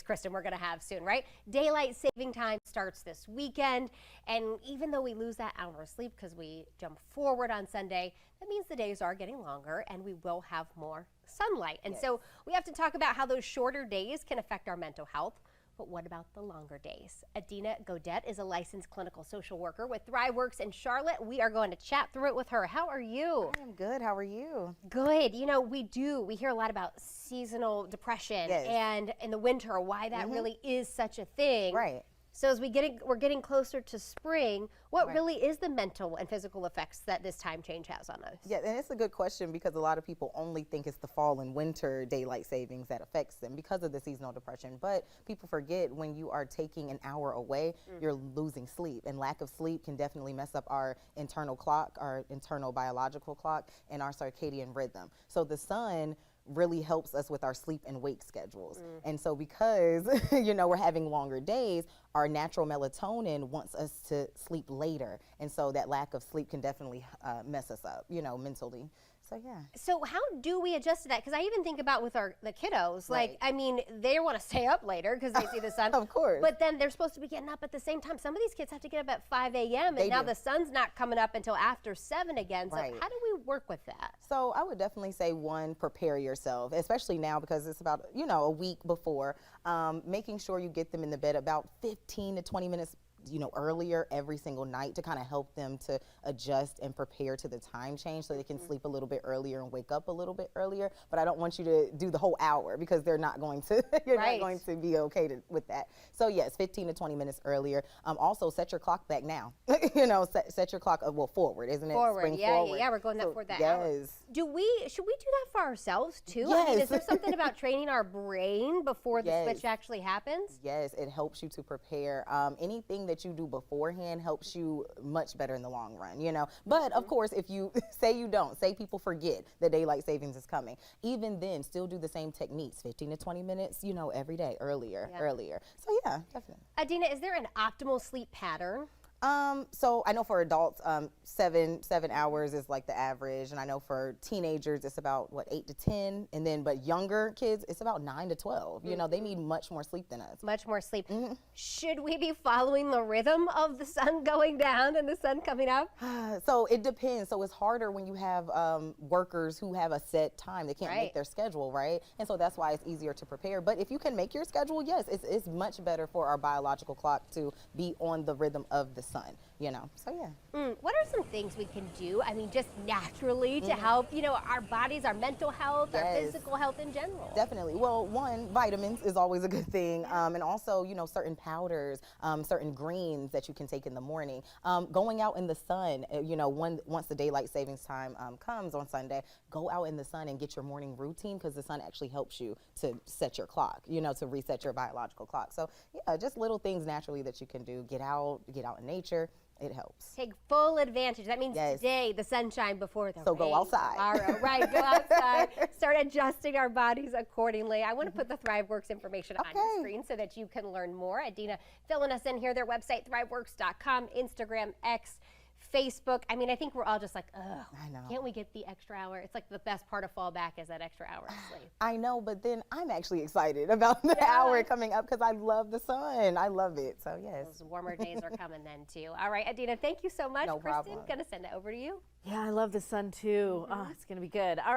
Kristen, we're going to have soon, right? Daylight saving time starts this weekend. And even though we lose that hour of sleep because we jump forward on Sunday, that means the days are getting longer and we will have more sunlight. And so we have to talk about how those shorter days can affect our mental health. But what about the longer days? Adina Godette is a licensed clinical social worker with ThriveWorks in Charlotte. We are going to chat through it with her. How are you? I am good. How are you? Good. You know, we hear a lot about seasonal depression and in the winter, why that really is such a thing. Right. So as we're getting closer to spring, what really is the mental and physical effects that this time change has on us? Yeah, and it's a good question because a lot of people only think it's the fall and winter daylight savings that affects them because of the seasonal depression. But people forget when you are taking an hour away, you're losing sleep. And lack of sleep can definitely mess up our internal clock, our internal biological clock, and our circadian rhythm. So the sun really helps us with our sleep and wake schedules. And so because, you know, we're having longer days, our natural melatonin wants us to sleep later. And so that lack of sleep can definitely mess us up, you know, mentally. So, yeah. So how do we adjust to that? Because I even think about with the kiddos, like, I mean, they want to stay up later because they see the sun. Of course. But then they're supposed to be getting up at the same time. Some of these kids have to get up at 5 a.m. and now the sun's not coming up until after 7 again. So how do we work with that? So I would definitely say, one, prepare yourself, especially now because it's about, you know, a week before, making sure you get them in the bed about 15 to 20 minutes earlier every single night to kind of help them to adjust and prepare to the time change so they can sleep a little bit earlier and wake up a little bit earlier. But I don't want you to do the whole hour because they're not going to, you're not going to be okay with that. So yes, 15 to 20 minutes earlier. Also set your clock back now. You know, set your clock, forward, isn't it? Forward, Spring yeah, forward. yeah, we're going that for that hour. Should we do that for ourselves too? I mean, is there something about training our brain before the switch actually happens? Yes, it helps you to prepare. Anything that you do beforehand helps you much better in the long run, you know. But of course, if you say people forget the daylight savings is coming, even then still do the same techniques, 15 to 20 minutes, you know, every day, earlier. So yeah, definitely. Adina, is there an optimal sleep pattern? So I know for adults, 7 hours is like the average, and I know for teenagers it's about 8 to 10, and then but younger kids it's about 9 to 12. You know, they need much more sleep than us. Much more sleep. Should we be following the rhythm of the sun going down and the sun coming up? So it depends. So it's harder when you have workers who have a set time. They can't make their schedule, right? And so that's why it's easier to prepare. But if you can make your schedule, yes, it's much better for our biological clock to be on the rhythm of the sun, you know. So yeah. What are some things we can do, I mean, just naturally to help, you know, our bodies, our mental health, our physical health in general? Definitely. Well, one, vitamins is always a good thing. And also, you know, certain powders, certain greens that you can take in the morning. Going out in the sun, you know, once the daylight savings time comes on Sunday, go out in the sun and get your morning routine because the sun actually helps you to set your clock, you know, to reset your biological clock. So yeah, just little things naturally that you can do. Get out in nature. It helps. Take full advantage. That means today, the sunshine before the rain. So go outside. Tomorrow, go outside. Start adjusting our bodies accordingly. I want to put the ThriveWorks information on your screen so that you can learn more. Adina filling us in here. Their website, thriveworks.com, Instagram, X, Facebook. I mean, I think we're all just like, ugh, I know. Can't we get the extra hour? It's like the best part of fall back is that extra hour of sleep. I know, but then I'm actually excited about the hour coming up because I love the sun. I love it. So yes. Those warmer days are coming then too. All right, Adina, thank you so much. No Kristen, problem. gonna send it over to you. Yeah, I love the sun too. Oh, it's gonna be good. All right.